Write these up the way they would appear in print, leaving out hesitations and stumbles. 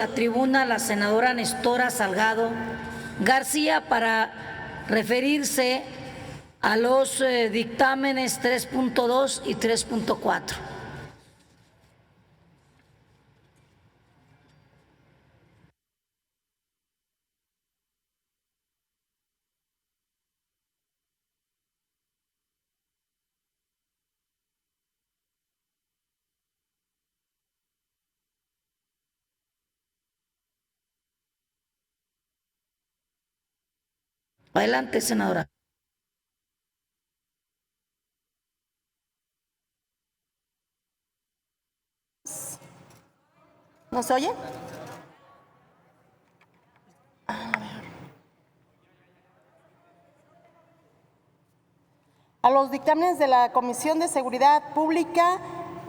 La tribuna la senadora Nestora Salgado García para referirse a los dictámenes 3.2 y 3.4. Adelante, senadora. ¿No se oye? A los dictámenes de la Comisión de Seguridad Pública,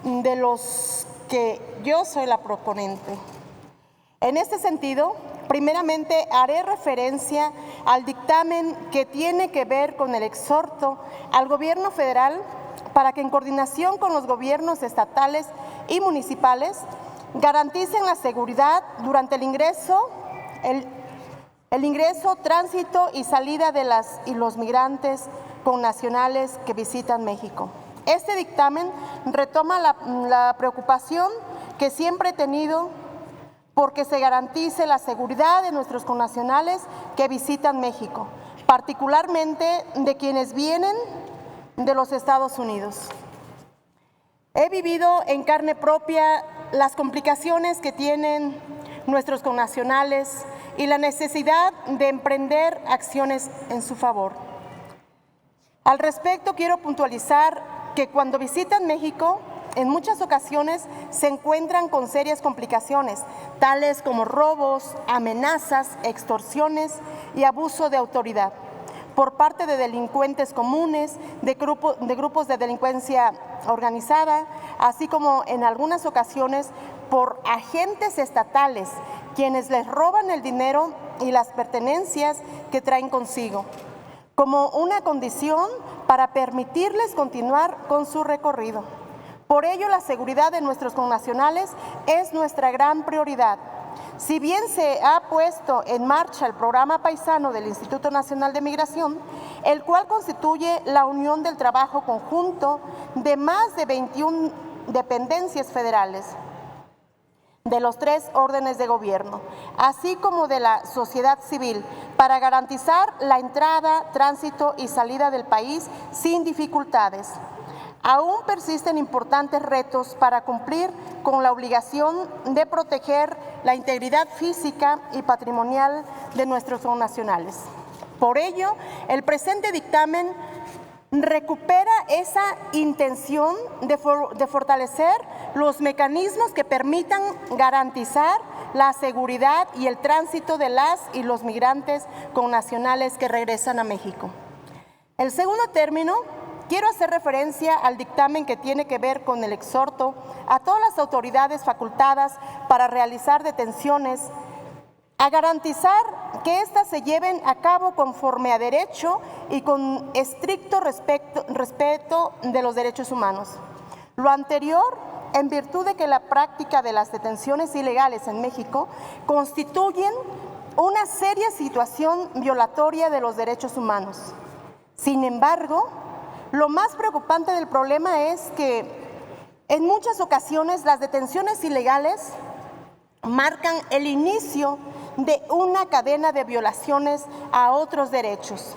de los que yo soy la proponente. En este sentido, primeramente haré referencia al dictamen que tiene que ver con el exhorto al Gobierno federal para que en coordinación con los gobiernos estatales y municipales garanticen la seguridad durante el ingreso, tránsito y salida de las y los migrantes connacionales que visitan México. Este dictamen retoma la preocupación que siempre he tenido porque se garantice la seguridad de nuestros connacionales que visitan México, particularmente de quienes vienen de los Estados Unidos. He vivido en carne propia las complicaciones que tienen nuestros connacionales y la necesidad de emprender acciones en su favor. Al respecto, quiero puntualizar que cuando visitan México, en muchas ocasiones se encuentran con serias complicaciones, tales como robos, amenazas, extorsiones y abuso de autoridad por parte de delincuentes comunes, de grupos de delincuencia organizada, así como en algunas ocasiones por agentes estatales, quienes les roban el dinero y las pertenencias que traen consigo, como una condición para permitirles continuar con su recorrido. Por ello, la seguridad de nuestros connacionales es nuestra gran prioridad. Si bien se ha puesto en marcha el programa paisano del Instituto Nacional de Migración, el cual constituye la unión del trabajo conjunto de más de 21 dependencias federales, de los 3 órdenes de gobierno, así como de la sociedad civil, para garantizar la entrada, tránsito y salida del país sin dificultades. Aún persisten importantes retos para cumplir con la obligación de proteger la integridad física y patrimonial de nuestros connacionales. Por ello, el presente dictamen recupera esa intención de fortalecer los mecanismos que permitan garantizar la seguridad y el tránsito de las y los migrantes connacionales que regresan a México. El segundo término, quiero hacer referencia al dictamen que tiene que ver con el exhorto a todas las autoridades facultadas para realizar detenciones, a garantizar que éstas se lleven a cabo conforme a derecho y con estricto respeto de los derechos humanos. Lo anterior, en virtud de que la práctica de las detenciones ilegales en México constituyen una seria situación violatoria de los derechos humanos. Sin embargo, lo más preocupante del problema es que en muchas ocasiones las detenciones ilegales marcan el inicio de una cadena de violaciones a otros derechos,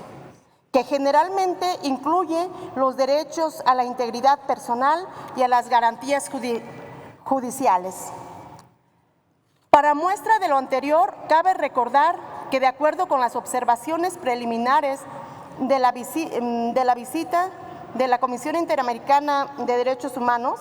que generalmente incluye los derechos a la integridad personal y a las garantías judiciales. Para muestra de lo anterior, cabe recordar que de acuerdo con las observaciones preliminares de la visita de la Comisión Interamericana de Derechos Humanos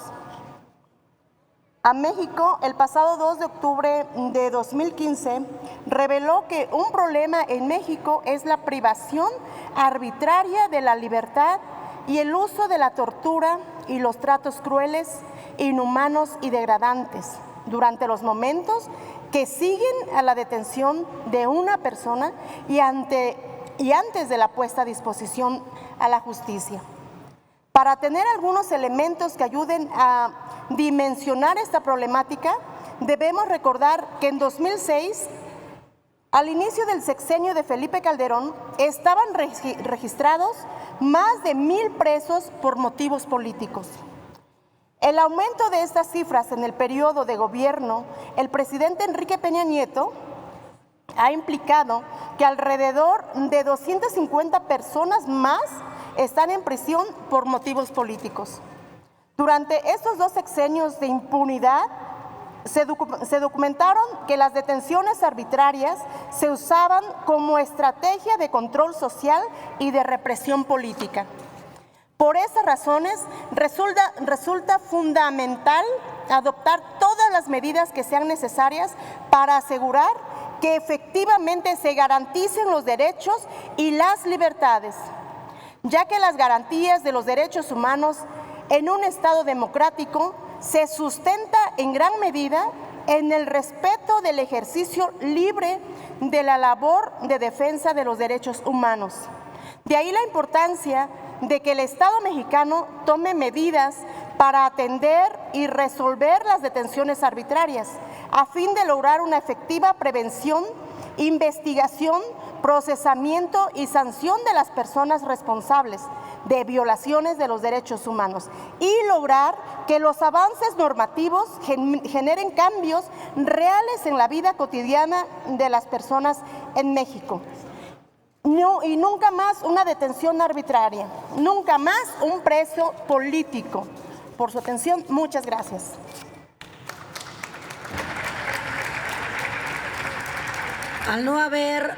a México, el pasado 2 de octubre de 2015, reveló que un problema en México es la privación arbitraria de la libertad y el uso de la tortura y los tratos crueles, inhumanos y degradantes durante los momentos que siguen a la detención de una persona y antes de la puesta a disposición a la justicia. Para tener algunos elementos que ayuden a dimensionar esta problemática, debemos recordar que en 2006, al inicio del sexenio de Felipe Calderón, estaban registrados más de 1,000 presos por motivos políticos. El aumento de estas cifras en el periodo de gobierno, el presidente Enrique Peña Nieto ha implicado que alrededor de 250 personas más están en prisión por motivos políticos. Durante estos 2 sexenios de impunidad, se documentaron que las detenciones arbitrarias se usaban como estrategia de control social y de represión política. Por esas razones, resulta fundamental adoptar todas las medidas que sean necesarias para asegurar que efectivamente se garanticen los derechos y las libertades, ya que las garantías de los derechos humanos en un Estado democrático se sustenta en gran medida en el respeto del ejercicio libre de la labor de defensa de los derechos humanos. De ahí la importancia de que el Estado mexicano tome medidas para atender y resolver las detenciones arbitrarias, a fin de lograr una efectiva prevención, investigación, procesamiento y sanción de las personas responsables de violaciones de los derechos humanos y lograr que los avances normativos generen cambios reales en la vida cotidiana de las personas en México. Y nunca más una detención arbitraria, nunca más un preso político. Por su atención, muchas gracias. Al no haber